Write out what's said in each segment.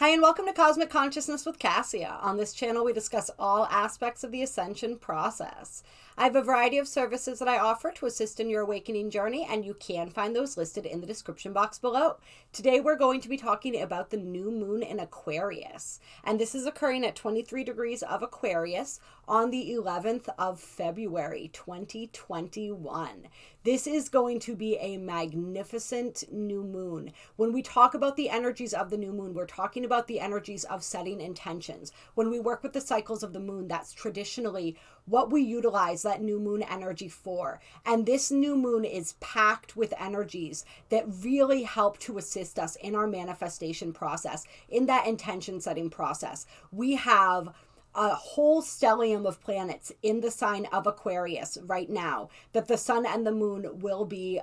Hi, and welcome to Cosmic Consciousness with Cassia. On this channel, we discuss all aspects of the Ascension process. I have a variety of services that I offer to assist in your awakening journey, and you can find those listed in the description box below. Today, we're going to be talking about the new moon in Aquarius, and this is occurring at 23 degrees of Aquarius on the 11th of February, 2021. This is going to be a magnificent new moon. When we talk about the energies of the new moon, we're talking about the energies of setting intentions. When we work with the cycles of the moon, that's traditionally what we utilize that new moon energy for. And this new moon is packed with energies that really help to assist us in our manifestation process, in that intention setting process. We have a whole stellium of planets in the sign of Aquarius right now that the sun and the moon will be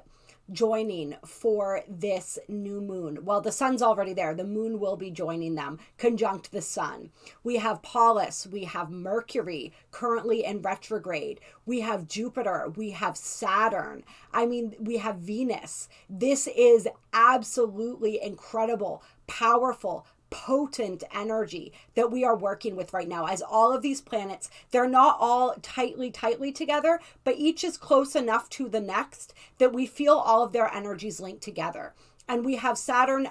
joining for this new moon. Well, the sun's already there. The moon will be joining them, conjunct the sun. We have Pallas, we have Mercury currently in retrograde. We have Jupiter, we have Saturn. We have Venus. This is absolutely incredible, powerful, potent energy that we are working with right now, as all of these planets, they're not all tightly together, but each is close enough to the next that we feel all of their energies linked together. And we have Saturn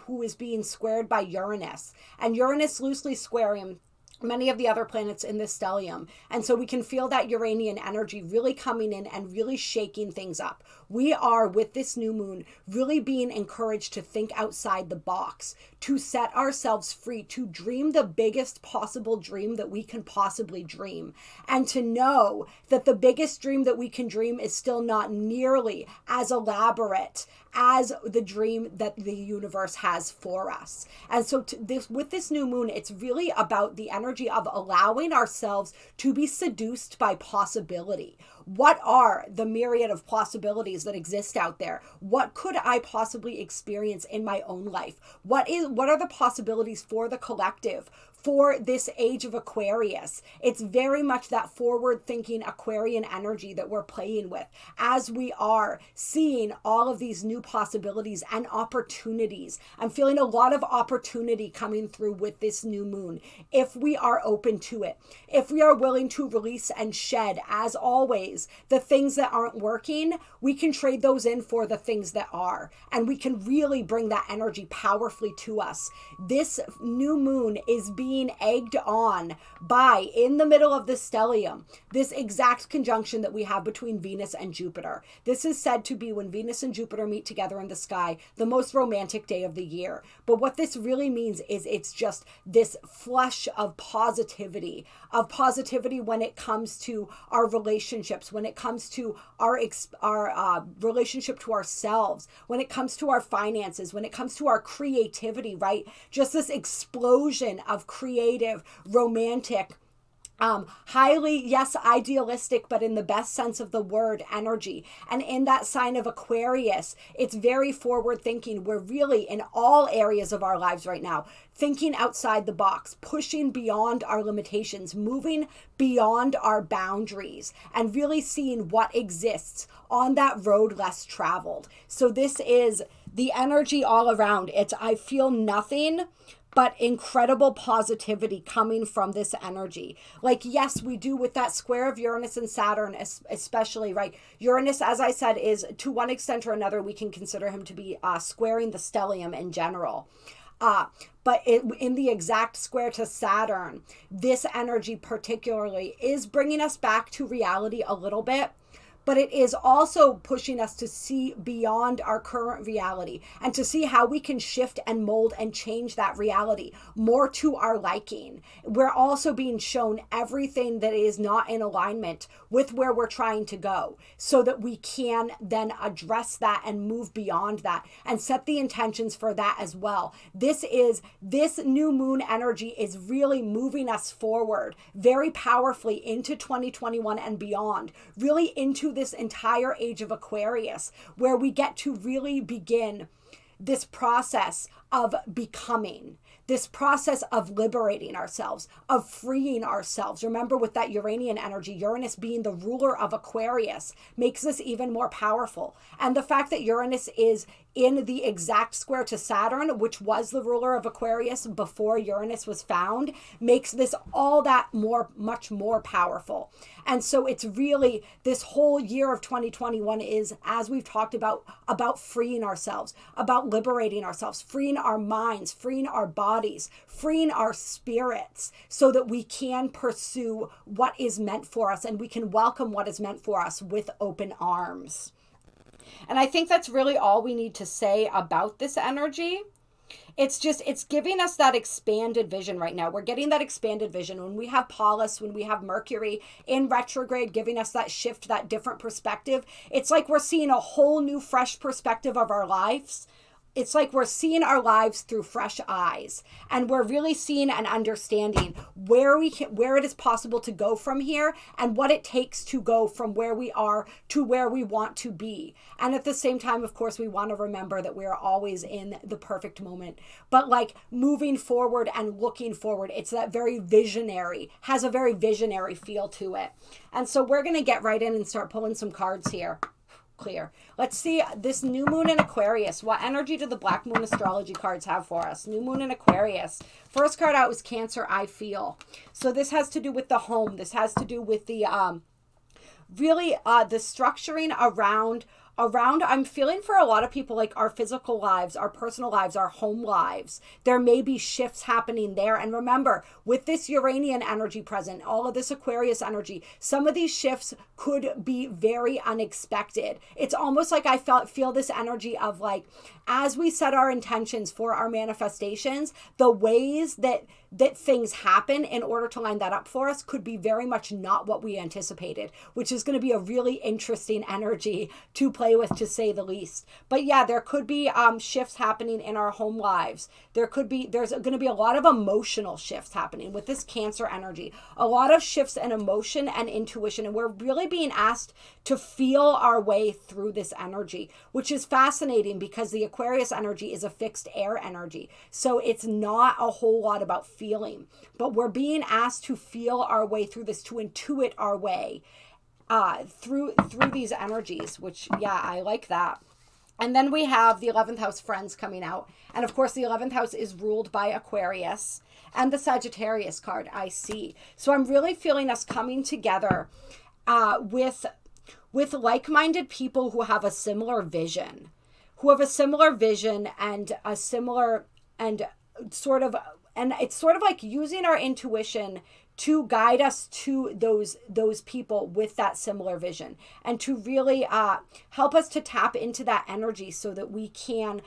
who is being squared by Uranus, and Uranus loosely squaring many of the other planets in this stellium. And so we can feel that Uranian energy really coming in and really shaking things up. We are, with this new moon, really being encouraged to think outside the box, to set ourselves free, to dream the biggest possible dream that we can possibly dream. And to know that the biggest dream that we can dream is still not nearly as elaborate as the dream that the universe has for us. And so with this new moon, it's really about the energy of allowing ourselves to be seduced by possibility. What are the myriad of possibilities that exist out there? What could I possibly experience in my own life? What are the possibilities for the collective, for this age of Aquarius? It's very much that forward-thinking Aquarian energy that we're playing with as we are seeing all of these new possibilities and opportunities. I'm feeling a lot of opportunity coming through with this new moon, if we are open to it, if we are willing to release and shed, as always, the things that aren't working. We can trade those in for the things that are, and we can really bring that energy powerfully to us. This new moon is being egged on by, in the middle of the stellium, this exact conjunction that we have between Venus and Jupiter. This is said to be, when Venus and Jupiter meet together in the sky, the most romantic day of the year. But what this really means is it's just this flush of positivity when it comes to our relationships, when it comes to our relationship to ourselves, when it comes to our finances, when it comes to our creativity, right? Just this explosion of creative, romantic, highly, yes, idealistic, but in the best sense of the word, energy. And in that sign of Aquarius, it's very forward thinking. We're really, in all areas of our lives right now, thinking outside the box, pushing beyond our limitations, moving beyond our boundaries, and really seeing what exists on that road less traveled. So this is the energy all around. I feel nothing but incredible positivity coming from this energy. Like, yes, we do with that square of Uranus and Saturn, especially, right? Uranus, as I said, is, to one extent or another, we can consider him to be squaring the stellium in general. But in the exact square to Saturn, this energy particularly is bringing us back to reality a little bit. But it is also pushing us to see beyond our current reality and to see how we can shift and mold and change that reality more to our liking. We're also being shown everything that is not in alignment with where we're trying to go, so that we can then address that and move beyond that and set the intentions for that as well. This new moon energy is really moving us forward very powerfully into 2021 and beyond, really into this entire age of Aquarius, where we get to really begin this process of becoming, this process of liberating ourselves, of freeing ourselves. Remember, with that Uranian energy, Uranus being the ruler of Aquarius, makes this even more powerful. And the fact that Uranus is in the exact square to Saturn, which was the ruler of Aquarius before Uranus was found, makes this all that much more powerful. And so it's really, this whole year of 2021 is, as we've talked about freeing ourselves, about liberating ourselves, freeing our minds, freeing our bodies, freeing our spirits, so that we can pursue what is meant for us and we can welcome what is meant for us with open arms. And I think that's really all we need to say about this energy. It's giving us that expanded vision right now. We're getting that expanded vision when we have Pallas, when we have Mercury in retrograde, giving us that shift, that different perspective. It's like we're seeing a whole new, fresh perspective of our lives. It's like we're seeing our lives through fresh eyes, and we're really seeing and understanding where it is possible to go from here and what it takes to go from where we are to where we want to be. And at the same time, of course, we want to remember that we are always in the perfect moment, but like moving forward and looking forward, it's that has a very visionary feel to it. And so we're going to get right in and start pulling some cards here. Clear. Let's see this new moon in Aquarius. What energy do the Black Moon astrology cards have for us? New moon in Aquarius. First card out was Cancer, I feel. So this has to do with the home. This has to do with the the structuring around I'm feeling for a lot of people, like our physical lives, our personal lives, our home lives. There may be shifts happening there. And remember, with this Uranian energy present, all of this Aquarius energy, some of these shifts could be very unexpected. It's almost like I feel this energy of like, as we set our intentions for our manifestations, the ways that things happen in order to line that up for us could be very much not what we anticipated, which is going to be a really interesting energy to play with, to say the least. But yeah, there could be shifts happening in our home lives. There's going to be a lot of emotional shifts happening with this Cancer energy, a lot of shifts in emotion and intuition. And we're really being asked to feel our way through this energy, which is fascinating because the Aquarius energy is a fixed air energy. So it's not a whole lot about feeling, but we're being asked to feel our way through this, to intuit our way through these energies, which, yeah, I like that. And then we have the 11th house friends coming out. And of course, the 11th house is ruled by Aquarius and the Sagittarius card I see. So I'm really feeling us coming together with like-minded people who have a similar vision, and a similar and it's sort of like using our intuition to guide us to those people with that similar vision, and to really help us to tap into that energy so that we can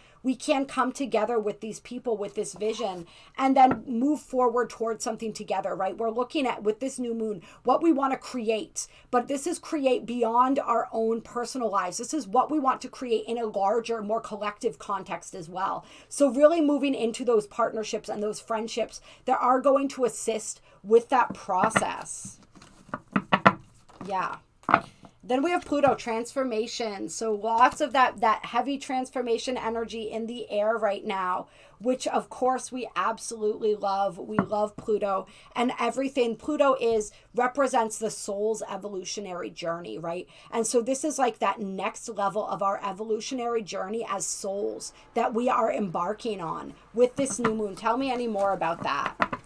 come together with these people with this vision and then move forward towards something together, right? We're looking at, with this new moon, what we want to create, but this is create beyond our own personal lives. This is what we want to create in a larger, more collective context as well. So really moving into those partnerships and those friendships that are going to assist with that process. Yeah. Then we have Pluto transformation. So lots of that heavy transformation energy in the air right now, which of course we absolutely love. We love Pluto and everything. Pluto represents the soul's evolutionary journey, right? And so this is like that next level of our evolutionary journey as souls that we are embarking on with this new moon. Tell me any more about that.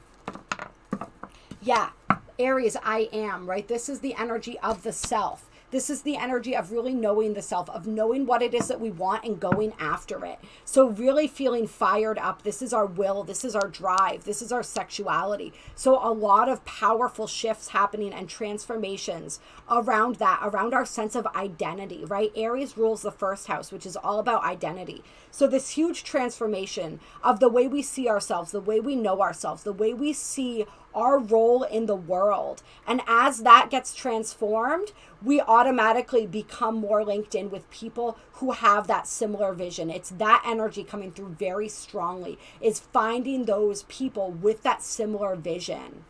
Yeah, Aries, I am, right? This is the energy of the self. This is the energy of really knowing the self, of knowing what it is that we want and going after it. So really feeling fired up. This is our will. This is our drive. This is our sexuality. So a lot of powerful shifts happening and transformations around that, around our sense of identity, right? Aries rules the first house, which is all about identity. So this huge transformation of the way we see ourselves, the way we know ourselves, the way we see our role in the world. And as that gets transformed, we automatically become more linked in with people who have that similar vision. It's that energy coming through very strongly, is finding those people with that similar vision.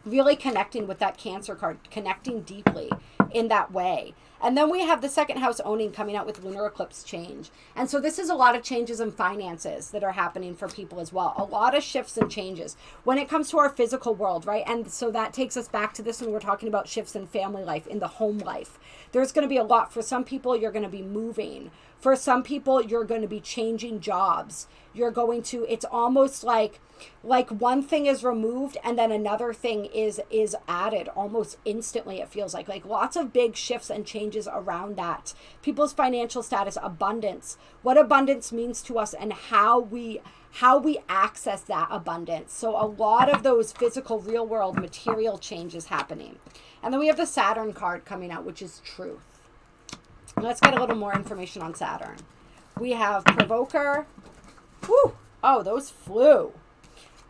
Really connecting with that Cancer card, connecting deeply in that way. And then we have the second house owning coming out with lunar eclipse change. And so this is a lot of changes in finances that are happening for people as well. A lot of shifts and changes when it comes to our physical world, right? And so that takes us back to this when we're talking about shifts in family life, in the home life. There's going to be a lot. For some people, you're going to be moving. For some people, you're going to be changing jobs. You're going to, it's almost like one thing is removed and then another thing is added almost instantly. It feels like lots of big shifts and changes around that. People's financial status, abundance, what abundance means to us, and how we access that abundance. So a lot of those physical, real world, material changes happening. And then we have the Saturn card coming out, which is truth. Let's get a little more information on Saturn. We have Provoker. Woo! Oh, those flew.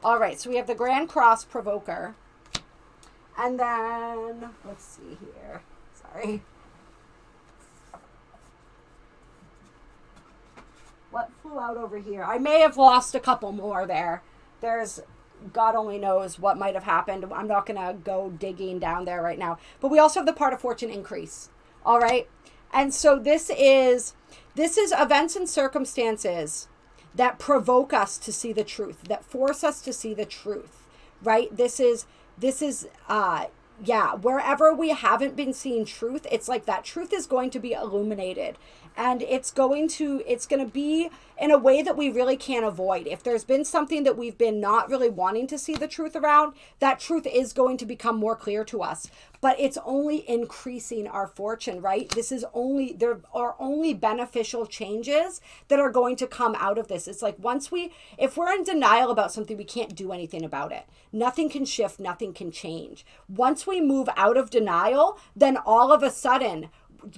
All right, so we have the Grand Cross Provoker. And then, let's see here. Sorry. What flew out over here? I may have lost a couple more there. There's, God only knows what might have happened. I'm not going to go digging down there right now. But we also have the Part of Fortune increase. All right? And so this is events and circumstances that provoke us to see the truth, that force us to see the truth, right? This is wherever we haven't been seeing truth, it's like that truth is going to be illuminated, and it's going to be in a way that we really can't avoid. If there's been something that we've been not really wanting to see the truth around, that truth is going to become more clear to us. But it's only increasing our fortune, right? There are only beneficial changes that are going to come out of this. It's like if we're in denial about something, we can't do anything about it. Nothing can shift, nothing can change. Once we move out of denial, then all of a sudden,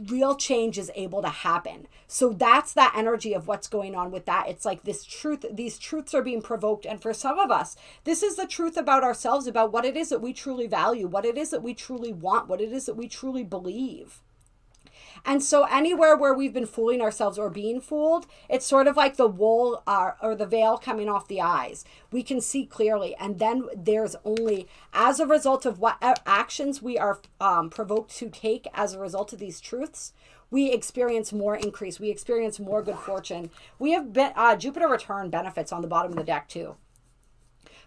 real change is able to happen. So that's that energy of what's going on with that. It's like these truths are being provoked. And for some of us, this is the truth about ourselves, about what it is that we truly value, what it is that we truly want, what it is that we truly believe. And so anywhere where we've been fooling ourselves or being fooled, it's sort of like the wool or the veil coming off the eyes. We can see clearly. And then there's only, as a result of what actions we are provoked to take as a result of these truths, we experience more increase. We experience more good fortune. We have Jupiter return benefits on the bottom of the deck too.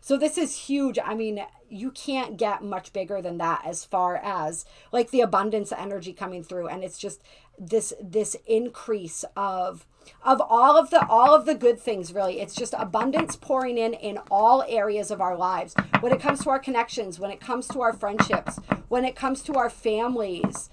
So this is huge. I mean, you can't get much bigger than that as far as like the abundance energy coming through. And it's just this increase of all of the good things, really. It's just abundance pouring in all areas of our lives. When it comes to our connections, when it comes to our friendships, when it comes to our families,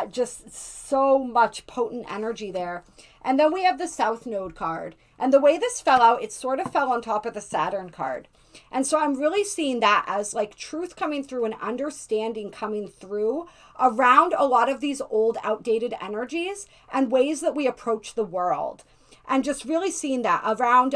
just so much potent energy there. And then we have the South Node card. And the way this fell out, it sort of fell on top of the Saturn card. And so I'm really seeing that as like truth coming through and understanding coming through around a lot of these old, outdated energies and ways that we approach the world. And just really seeing that around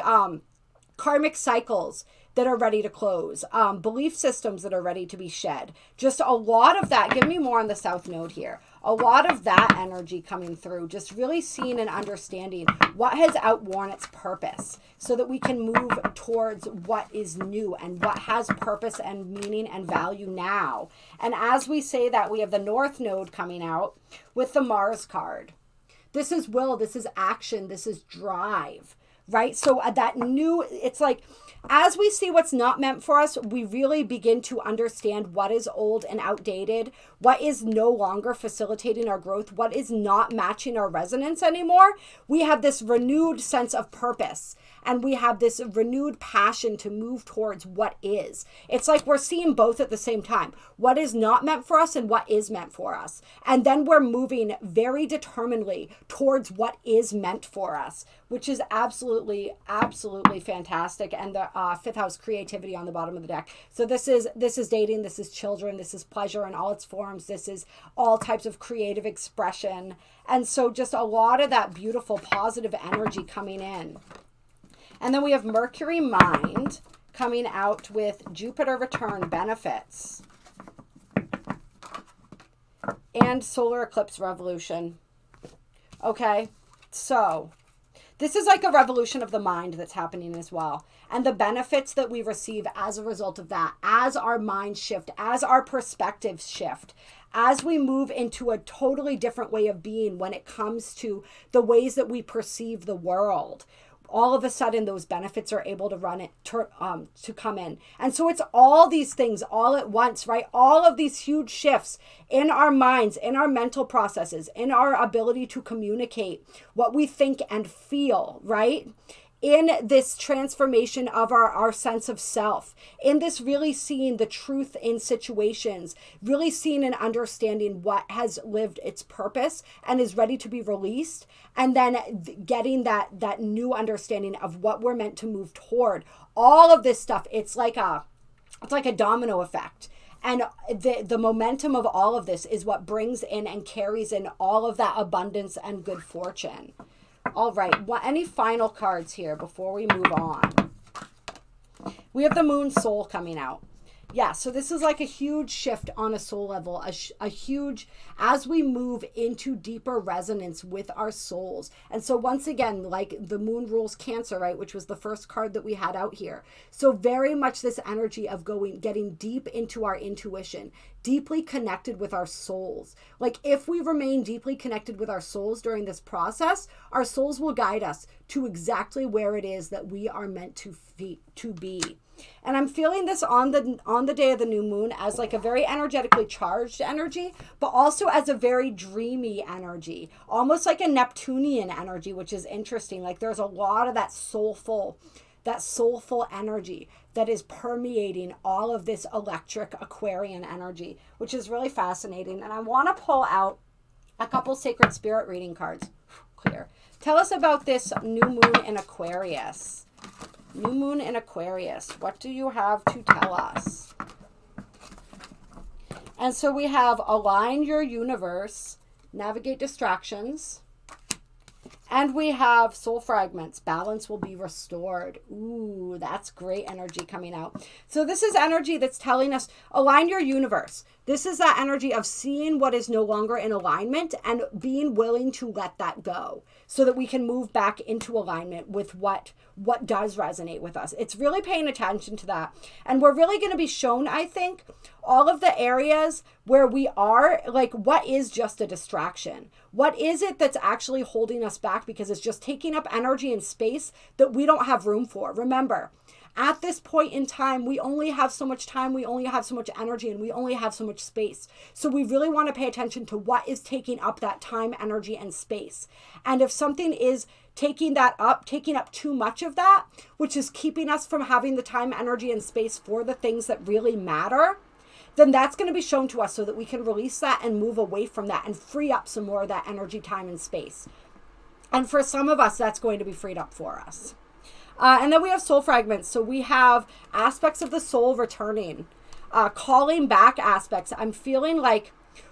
karmic cycles that are ready to close, belief systems that are ready to be shed. Just a lot of that. Give me more on the South Node here. A lot of that energy coming through, just really seeing and understanding what has outworn its purpose so that we can move towards what is new and what has purpose and meaning and value now. And as we say that, we have the North Node coming out with the Mars card. This is will, this is action, this is drive, right? So that new, it's like, as we see what's not meant for us, we really begin to understand what is old and outdated, what is no longer facilitating our growth, what is not matching our resonance anymore. We have this renewed sense of purpose, and we have this renewed passion to move towards what is. It's like we're seeing both at the same time, what is not meant for us and what is meant for us. And then we're moving very determinedly towards what is meant for us, which is absolutely, absolutely fantastic. And the fifth house creativity on the bottom of the deck. So this is dating, this is children, this is pleasure in all its forms, this is all types of creative expression. And so just a lot of that beautiful positive energy coming in. And then we have Mercury Mind coming out with Jupiter return benefits and solar eclipse revolution. Okay, so This is like a revolution of the mind that's happening as well. And the benefits that we receive as a result of that, as our minds shift, as our perspectives shift, as we move into a totally different way of being when it comes to the ways that we perceive the world. All of a sudden those benefits are able to come in. And so it's all these things all at once, right? All of these huge shifts in our minds, in our mental processes, in our ability to communicate what we think and feel, right? In this transformation of our sense of self, in this really seeing the truth in situations, really seeing and understanding what has lived its purpose and is ready to be released, and then getting that new understanding of what we're meant to move toward. All of this stuff, it's like a domino effect. And the momentum of all of this is what brings in and carries in all of that abundance and good fortune. All right, any final cards here before we move on? We have the Moon Soul coming out. Yeah, so this is like a huge shift on a soul level, a huge, as we move into deeper resonance with our souls. And so once again, like the moon rules Cancer, right, which was the first card that we had out here. So very much this energy of getting deep into our intuition, deeply connected with our souls. Like if we remain deeply connected with our souls during this process, our souls will guide us to exactly where it is that we are meant to be. And I'm feeling this on the day of the new moon as like a very energetically charged energy, but also as a very dreamy energy, almost like a Neptunian energy, which is interesting. Like there's a lot of that soulful energy that is permeating all of this electric Aquarian energy, which is really fascinating. And I want to pull out a couple sacred spirit reading cards. Clear. Tell us about this new moon in Aquarius. New moon in Aquarius. What do you have to tell us? And so we have align your universe, navigate distractions, and we have soul fragments. Balance will be restored. Ooh, that's great energy coming out. So this is energy that's telling us align your universe. This is that energy of seeing what is no longer in alignment and being willing to let that go so that we can move back into alignment with what does resonate with us. It's really paying attention to that. And we're really going to be shown, I think, all of the areas where we are, like, what is just a distraction? What is it that's actually holding us back because it's just taking up energy and space that we don't have room for? Remember, at this point in time, we only have so much time, we only have so much energy, and we only have so much space. So we really want to pay attention to what is taking up that time, energy, and space. And if something is taking up too much of that, which is keeping us from having the time, energy, and space for the things that really matter, then that's going to be shown to us so that we can release that and move away from that and free up some more of that energy, time, and space. And for some of us, that's going to be freed up for us. And then we have soul fragments. So we have aspects of the soul returning, calling back aspects. I'm feeling like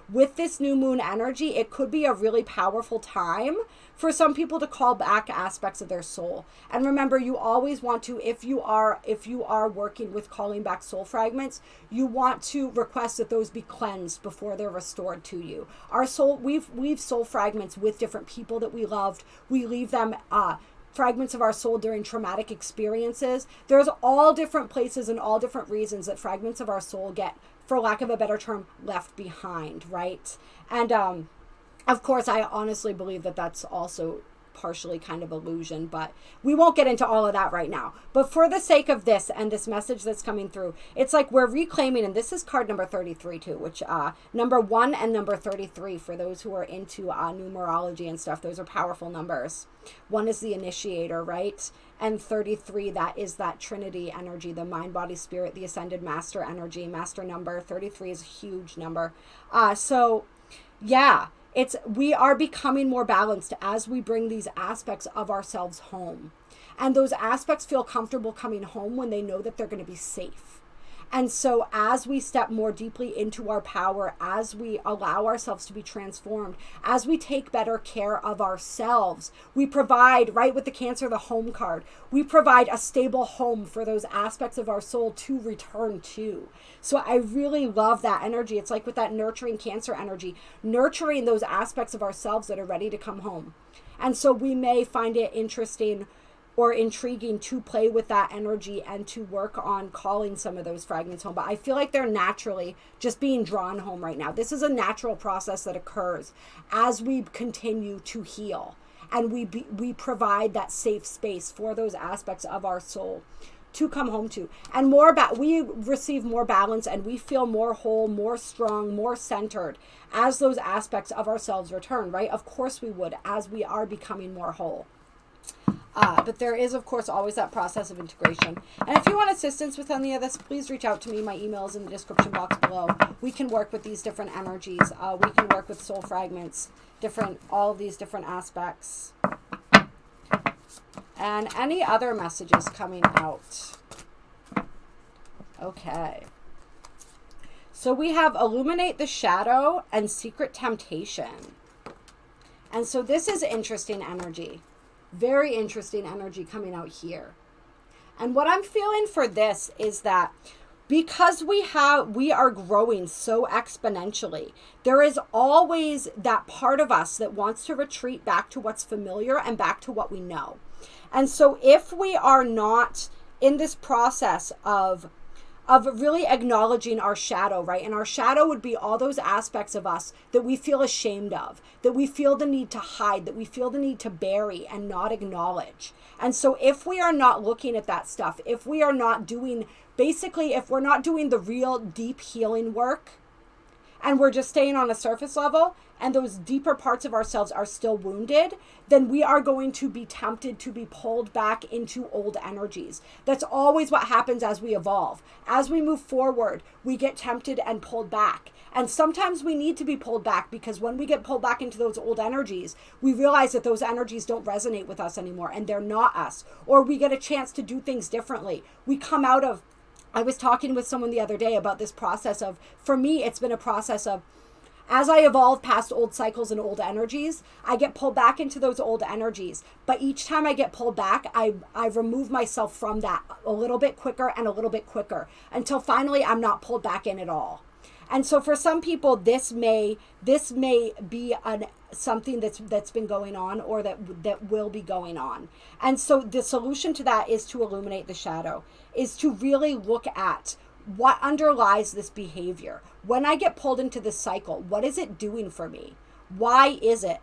with this new moon energy, it could be a really powerful time for some people to call back aspects of their soul. And remember, you always want to, if you are working with calling back soul fragments, you want to request that those be cleansed before they're restored to you. Our soul, we've soul fragments with different people that we loved. We leave them fragments of our soul during traumatic experiences. There's all different places and all different reasons that fragments of our soul get, for lack of a better term, left behind, right? And of course, I honestly believe that that's also partially kind of illusion, but we won't get into all of that right now. But for the sake of this and this message that's coming through, it's like we're reclaiming, and this is card number 33 too, which number 1 and number 33, for those who are into numerology and stuff, those are powerful numbers. 1 is the initiator, right? And 33, that is that Trinity energy, the mind, body, spirit, the ascended master energy, master number. 33 is a huge number. So yeah, we are becoming more balanced as we bring these aspects of ourselves home. And those aspects feel comfortable coming home when they know that they're going to be safe. And so as we step more deeply into our power, as we allow ourselves to be transformed, as we take better care of ourselves, we provide, right, with the Cancer, the home card, we provide a stable home for those aspects of our soul to return to. So I really love that energy. It's like with that nurturing Cancer energy, nurturing those aspects of ourselves that are ready to come home. And so we may find it interesting or intriguing to play with that energy and to work on calling some of those fragments home. But I feel like they're naturally just being drawn home right now. This is a natural process that occurs as we continue to heal, and we provide that safe space for those aspects of our soul to come home to. And we receive more balance, and we feel more whole, more strong, more centered as those aspects of ourselves return, right? Of course we would, as we are becoming more whole. But there is, of course, always that process of integration. And if you want assistance with any of this, please reach out to me. My email is in the description box below. We can work with these different energies. We can work with soul fragments, all of these different aspects. And any other messages coming out. Okay. So we have Illuminate the Shadow and Secret Temptation. And so this is interesting energy. Very interesting energy coming out here. And what I'm feeling for this is that because we are growing so exponentially, there is always that part of us that wants to retreat back to what's familiar and back to what we know. And so if we are not in this process of really acknowledging our shadow, right? And our shadow would be all those aspects of us that we feel ashamed of, that we feel the need to hide, that we feel the need to bury and not acknowledge. And so if we are not looking at that stuff, if we are not doing, basically, if we're not doing the real deep healing work, and we're just staying on a surface level, and those deeper parts of ourselves are still wounded, then we are going to be tempted to be pulled back into old energies. That's always what happens as we evolve. As we move forward, we get tempted and pulled back. And sometimes we need to be pulled back, because when we get pulled back into those old energies, we realize that those energies don't resonate with us anymore, and they're not us. Or we get a chance to do things differently. We come out of, I was talking with someone the other day about this process of, for me, it's been a process of, as I evolve past old cycles and old energies, I get pulled back into those old energies. But each time I get pulled back, I remove myself from that a little bit quicker and a little bit quicker, until finally I'm not pulled back in at all. And so for some people, this may be something that's been going on, or that will be going on. And so the solution to that is to illuminate the shadow, is to really look at what underlies this behavior. When I get pulled into this cycle, what is it doing for me? Why is it?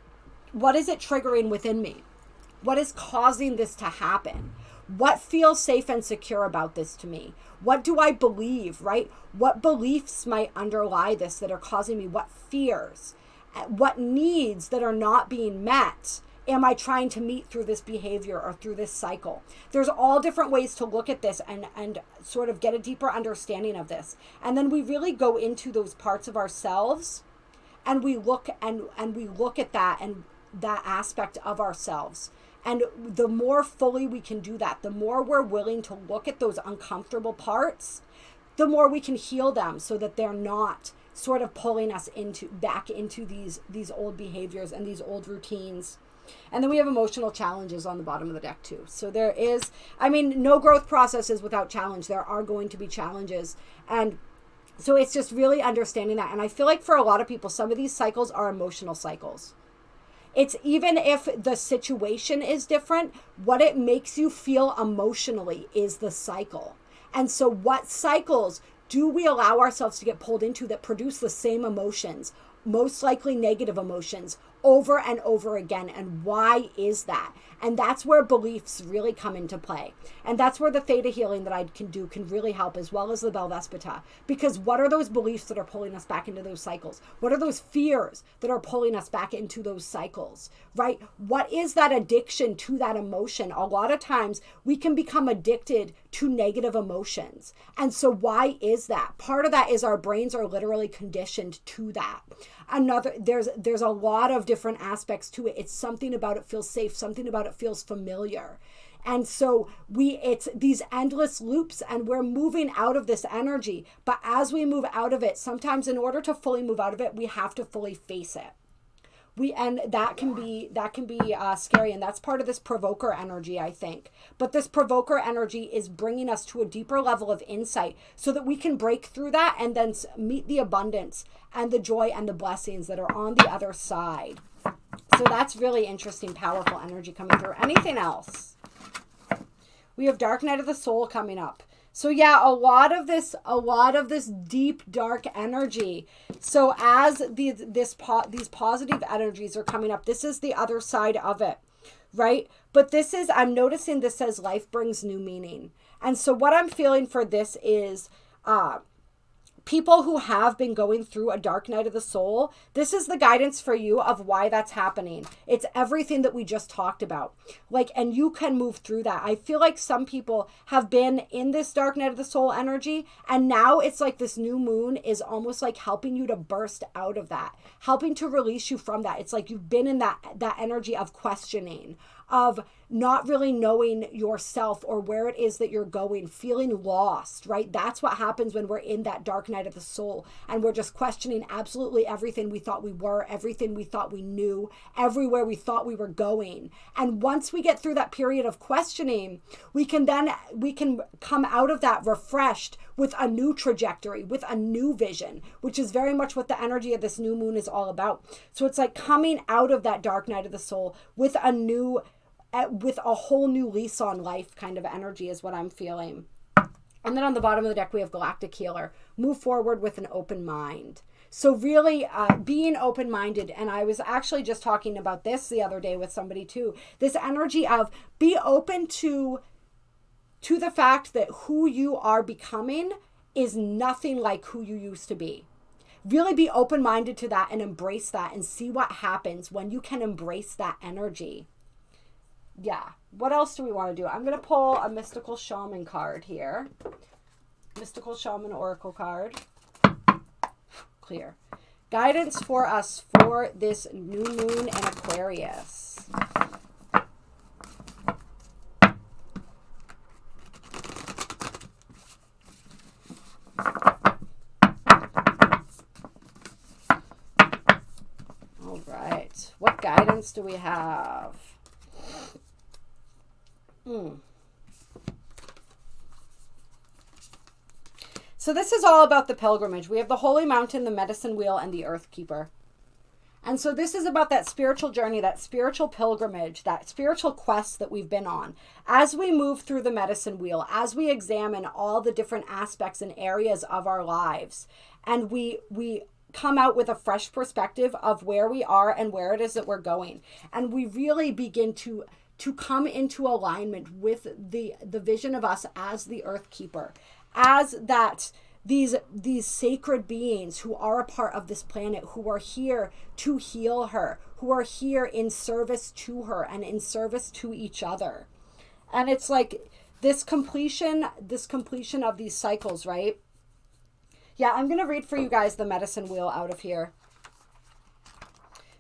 What is it triggering within me? What is causing this to happen? What feels safe and secure about this to me? What do I believe, right? What beliefs might underlie this that are causing me? What fears? What needs that are not being met am I trying to meet through this behavior or through this cycle? There's all different ways to look at this and sort of get a deeper understanding of this. And then we really go into those parts of ourselves, and we look at that and that aspect of ourselves. And the more fully we can do that, the more we're willing to look at those uncomfortable parts, the more we can heal them, so that they're not sort of pulling us back into these old behaviors and these old routines. And then we have emotional challenges on the bottom of the deck too. So there is, no growth process is without challenge. There are going to be challenges. And so it's just really understanding that. And I feel like for a lot of people, some of these cycles are emotional cycles. It's even if the situation is different, what it makes you feel emotionally is the cycle. And so what cycles do we allow ourselves to get pulled into that produce the same emotions, most likely negative emotions, over and over again? And why is that? And that's where beliefs really come into play. And that's where the Theta healing that I can do can really help, as well as the Belvaspata. Because what are those beliefs that are pulling us back into those cycles? What are those fears that are pulling us back into those cycles, right? What is that addiction to that emotion? A lot of times we can become addicted to negative emotions. And so why is that? Part of that is our brains are literally conditioned to that. There's a lot of different aspects to it. It's something about it feels safe, something about it feels familiar. And so it's these endless loops, and we're moving out of this energy. But as we move out of it, sometimes in order to fully move out of it, we have to fully face it. And that can be scary, and that's part of this provoker energy, I think. But this provoker energy is bringing us to a deeper level of insight, so that we can break through that and then meet the abundance and the joy and the blessings that are on the other side. So that's really interesting, powerful energy coming through. Anything else? We have Dark Night of the Soul coming up. So yeah, a lot of this deep, dark energy. So as these positive energies are coming up, this is the other side of it, right? But this is, I'm noticing this says life brings new meaning. And so what I'm feeling for this is, people who have been going through a dark night of the soul, this is the guidance for you of why that's happening. It's everything that we just talked about. Like, and you can move through that. I feel like some people have been in this dark night of the soul energy, and now it's like this new moon is almost like helping you to burst out of that, helping to release you from that. It's like you've been in that energy of questioning, of not really knowing yourself or where it is that you're going, feeling lost, right? That's what happens when we're in that dark night of the soul and we're just questioning absolutely everything we thought we were, everything we thought we knew, everywhere we thought we were going. And once we get through that period of questioning, we can come out of that refreshed with a new trajectory, with a new vision, which is very much what the energy of this new moon is all about. So it's like coming out of that dark night of the soul with a whole new lease on life kind of energy is what I'm feeling. And then on the bottom of the deck, we have Galactic Healer. Move forward with an open mind. So really being open-minded, and I was actually just talking about this the other day with somebody too, this energy of be open to the fact that who you are becoming is nothing like who you used to be. Really be open-minded to that and embrace that and see what happens when you can embrace that energy. Yeah. What else do we want to do? I'm going to pull a Mystical Shaman card here. Mystical Shaman Oracle card. Clear. Guidance for us for this new moon in Aquarius. All right. What guidance do we have? So this is all about the pilgrimage. We have the Holy Mountain, the Medicine Wheel, and the Earth Keeper. And so this is about that spiritual journey, that spiritual pilgrimage, that spiritual quest that we've been on. As we move through the Medicine Wheel, as we examine all the different aspects and areas of our lives, and we come out with a fresh perspective of where we are and where it is that we're going. And we really begin to come into alignment with the vision of us as the Earth Keeper, as that these sacred beings who are a part of this planet, who are here to heal her, who are here in service to her and in service to each other. And it's like this completion of these cycles, right? Yeah, I'm going to read for you guys the Medicine Wheel out of here,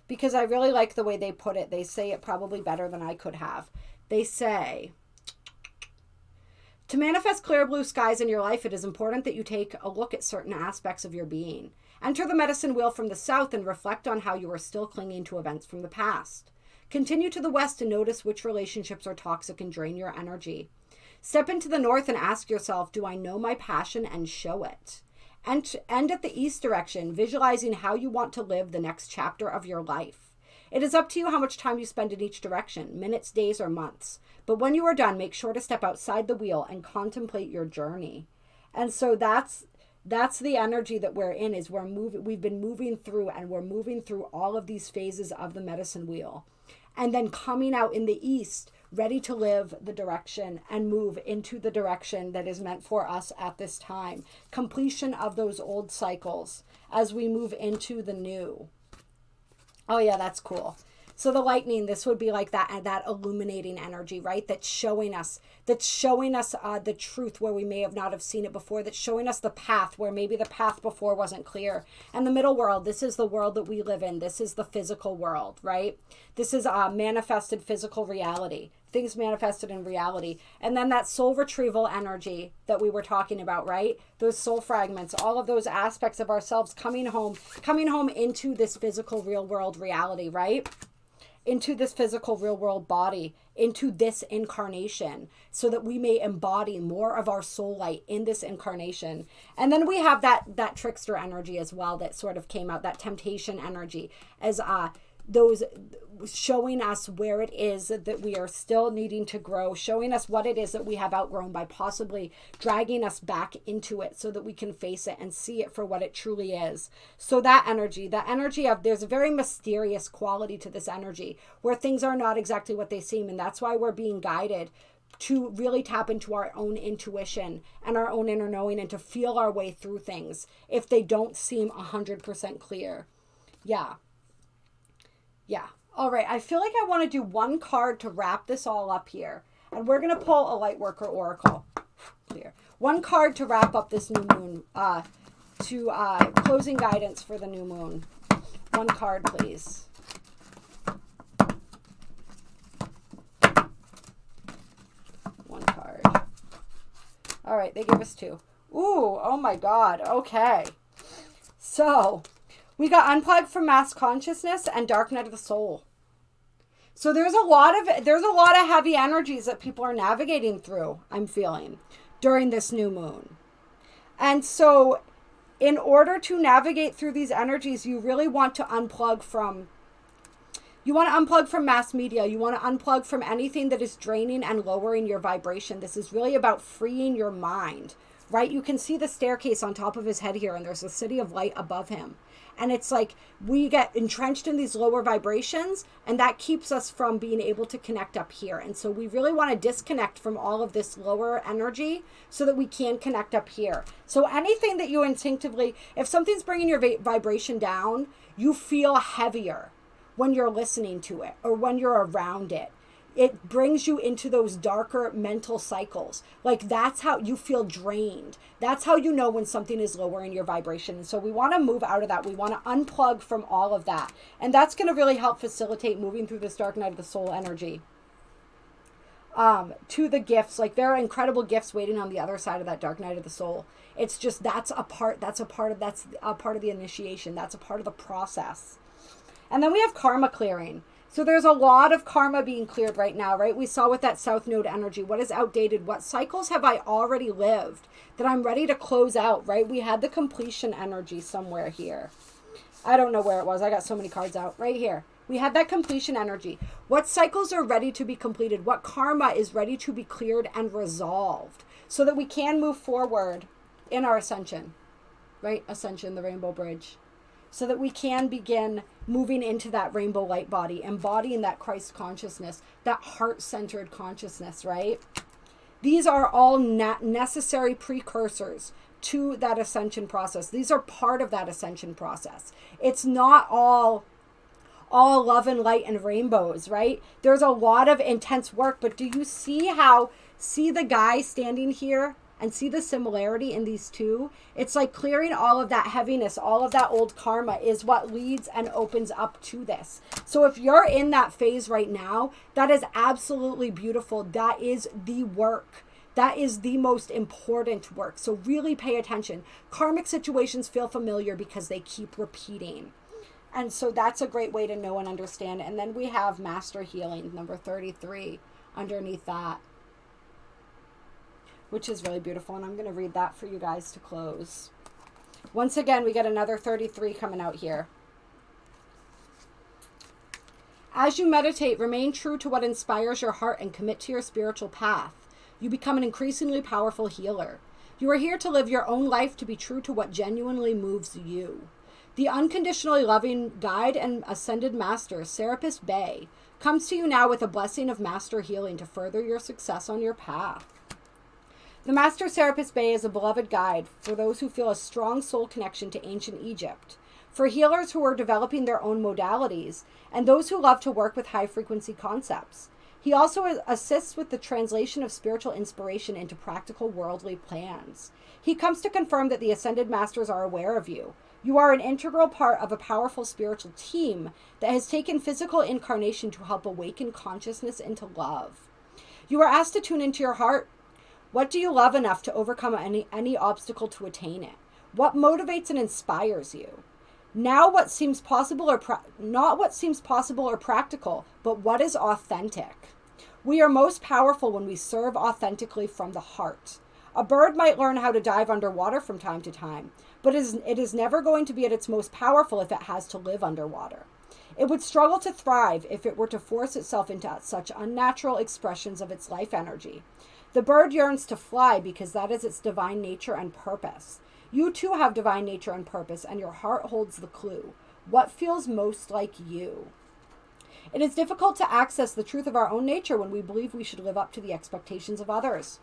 because I really like the way they put it. They say it probably better than I could have. They say, to manifest clear blue skies in your life, it is important that you take a look at certain aspects of your being. Enter the Medicine Wheel from the south and reflect on how you are still clinging to events from the past. Continue to the west and notice which relationships are toxic and drain your energy. Step into the north and ask yourself, do I know my passion, and show it? End at the east direction, visualizing how you want to live the next chapter of your life. It is up to you how much time you spend in each direction, minutes, days, or months. But when you are done, make sure to step outside the wheel and contemplate your journey. And so that's the energy that we're in, is we've been moving through, and we're moving through all of these phases of the Medicine Wheel. And then coming out in the east, ready to live the direction and move into the direction that is meant for us at this time. Completion of those old cycles as we move into the new. Oh yeah, that's cool. So the lightning, this would be like that illuminating energy, right? That's showing us the truth where we may have not have seen it before. That's showing us the path where maybe the path before wasn't clear. And the middle world, this is the world that we live in. This is the physical world, right? This is manifested physical reality. Things manifested in reality. And then that soul retrieval energy that we were talking about, right? Those soul fragments, all of those aspects of ourselves coming home into this physical real world reality, right? Into this physical real world body, into this incarnation, so that we may embody more of our soul light in this incarnation. And then we have that trickster energy as well that sort of came out, that temptation energy, as showing us where it is that we are still needing to grow, showing us what it is that we have outgrown by possibly dragging us back into it so that we can face it and see it for what it truly is. So that energy of, there's a very mysterious quality to this energy where things are not exactly what they seem. And that's why we're being guided to really tap into our own intuition and our own inner knowing and to feel our way through things if they don't seem 100% clear. Yeah. All right, I feel like I want to do one card to wrap this all up here. And we're going to pull a Lightworker Oracle. Clear. One card to wrap up this new moon. Closing guidance for the new moon. One card, please. One card. All right, they give us two. Ooh, oh my God. Okay. So we got Unplugged from Mass Consciousness and Dark Night of the Soul. So there's a lot of heavy energies that people are navigating through, I'm feeling, during this new moon. And so in order to navigate through these energies, you really want to unplug from mass media. You want to unplug from anything that is draining and lowering your vibration. This is really about freeing your mind, right? You can see the staircase on top of his head here, and there's a city of light above him. And it's like we get entrenched in these lower vibrations, and that keeps us from being able to connect up here. And so we really want to disconnect from all of this lower energy so that we can connect up here. So anything that you instinctively, if something's bringing your vibration down, you feel heavier when you're listening to it or when you're around it. It brings you into those darker mental cycles. Like that's how you feel drained. That's how you know when something is lowering your vibration. And so we want to move out of that. We want to unplug from all of that. And that's going to really help facilitate moving through this Dark Night of the Soul energy. To the gifts, like there are incredible gifts waiting on the other side of that Dark Night of the Soul. It's just, that's a part of the initiation. That's a part of the process. And then we have karma clearing. So there's a lot of karma being cleared right now, right? We saw with that South Node energy, what is outdated? What cycles have I already lived that I'm ready to close out, right? We had the completion energy somewhere here. I don't know where it was. I got so many cards out right here. We had that completion energy. What cycles are ready to be completed? What karma is ready to be cleared and resolved so that we can move forward in our ascension, right? Ascension, the Rainbow Bridge. So that we can begin moving into that rainbow light body, embodying that Christ consciousness, that heart-centered consciousness, right? These are all necessary precursors to that ascension process. These are part of that ascension process. It's not all love and light and rainbows, right? There's a lot of intense work, but do you see the guy standing here? And see the similarity in these two? It's like clearing all of that heaviness, all of that old karma is what leads and opens up to this. So if you're in that phase right now, that is absolutely beautiful. That is the work. That is the most important work. So really pay attention. Karmic situations feel familiar because they keep repeating. And so that's a great way to know and understand. And then we have Master Healing, number 33, underneath that, which is really beautiful. And I'm going to read that for you guys to close. Once again, we get another 33 coming out here. As you meditate, remain true to what inspires your heart and commit to your spiritual path. You become an increasingly powerful healer. You are here to live your own life, to be true to what genuinely moves you. The unconditionally loving guide and ascended master, Serapis Bey, comes to you now with a blessing of master healing to further your success on your path. The Master Serapis Bey is a beloved guide for those who feel a strong soul connection to ancient Egypt, for healers who are developing their own modalities, and those who love to work with high-frequency concepts. He also assists with the translation of spiritual inspiration into practical worldly plans. He comes to confirm that the Ascended Masters are aware of you. You are an integral part of a powerful spiritual team that has taken physical incarnation to help awaken consciousness into love. You are asked to tune into your heart. What do you love enough to overcome any obstacle to attain it? What motivates and inspires you? Now what seems possible or not what seems possible or practical, but what is authentic. We are most powerful when we serve authentically from the heart. A bird might learn how to dive underwater from time to time, but it is never going to be at its most powerful if it has to live underwater. It would struggle to thrive if it were to force itself into such unnatural expressions of its life energy. The bird yearns to fly because that is its divine nature and purpose. You too have divine nature and purpose, and your heart holds the clue. What feels most like you? It is difficult to access the truth of our own nature when we believe we should live up to the expectations of others.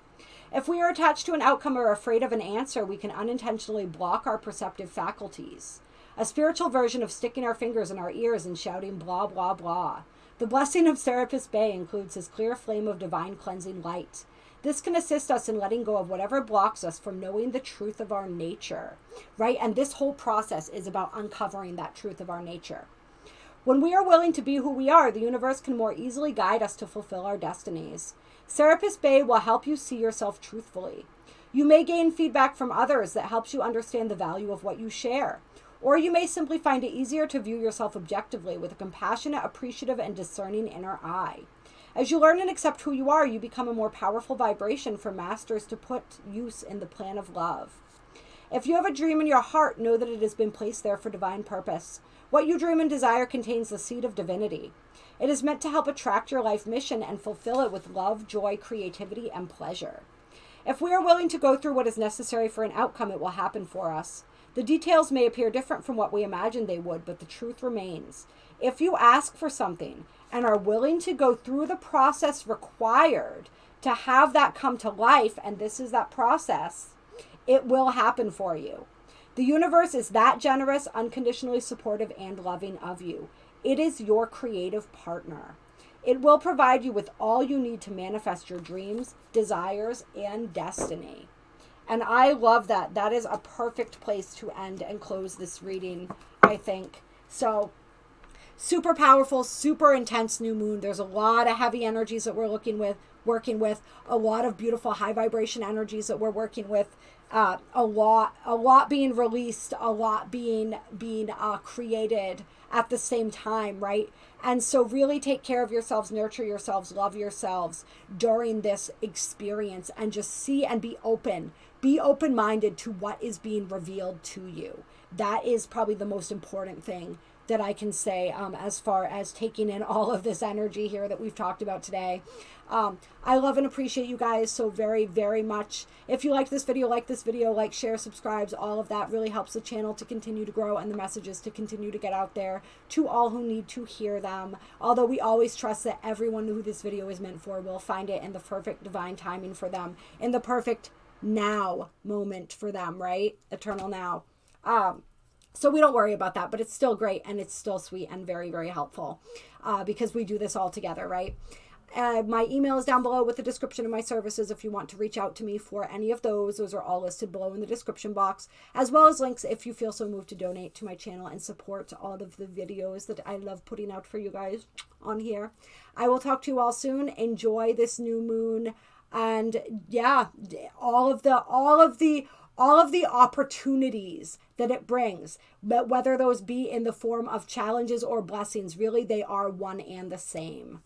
If we are attached to an outcome or afraid of an answer, we can unintentionally block our perceptive faculties. A spiritual version of sticking our fingers in our ears and shouting blah, blah, blah. The blessing of Serapis Bey includes his clear flame of divine cleansing light. This can assist us in letting go of whatever blocks us from knowing the truth of our nature, right? And this whole process is about uncovering that truth of our nature. When we are willing to be who we are, the universe can more easily guide us to fulfill our destinies. Serapis Bey will help you see yourself truthfully. You may gain feedback from others that helps you understand the value of what you share. Or you may simply find it easier to view yourself objectively with a compassionate, appreciative, and discerning inner eye. As you learn and accept who you are, you become a more powerful vibration for masters to put use in the plan of love. If you have a dream in your heart, know that it has been placed there for divine purpose. What you dream and desire contains the seed of divinity. It is meant to help attract your life mission and fulfill it with love, joy, creativity, and pleasure. If we are willing to go through what is necessary for an outcome, it will happen for us. The details may appear different from what we imagined they would, but the truth remains. If you ask for something and are willing to go through the process required to have that come to life, and this is that process, it will happen for you. The universe is that generous, unconditionally supportive, and loving of you. It is your creative partner. It will provide you with all you need to manifest your dreams, desires, and destiny. And I love that. That is a perfect place to end and close this reading, I think. So, super powerful, super intense new moon. There's a lot of heavy energies that we're working with, a lot of beautiful high vibration energies that we're working with, a lot being released, a lot being created at the same time, right? And so really take care of yourselves, nurture yourselves, love yourselves during this experience, and just see and be open. Be open-minded to what is being revealed to you. That is probably the most important thing that I can say as far as taking in all of this energy here that we've talked about today. I love and appreciate you guys so very, very much. If you like this video, like, share, subscribes, all of that really helps the channel to continue to grow and the messages to continue to get out there to all who need to hear them. Although we always trust that everyone who this video is meant for will find it in the perfect divine timing for them, in the perfect now moment for them, right? Eternal now. So we don't worry about that, but it's still great and it's still sweet and very, very helpful because we do this all together, right? My email is down below with the description of my services if you want to reach out to me for any of those. Those are all listed below in the description box, as well as links if you feel so moved to donate to my channel and support all of the videos that I love putting out for you guys on here. I will talk to you all soon. Enjoy this new moon. And yeah, all of the opportunities that it brings, but whether those be in the form of challenges or blessings, really they are one and the same.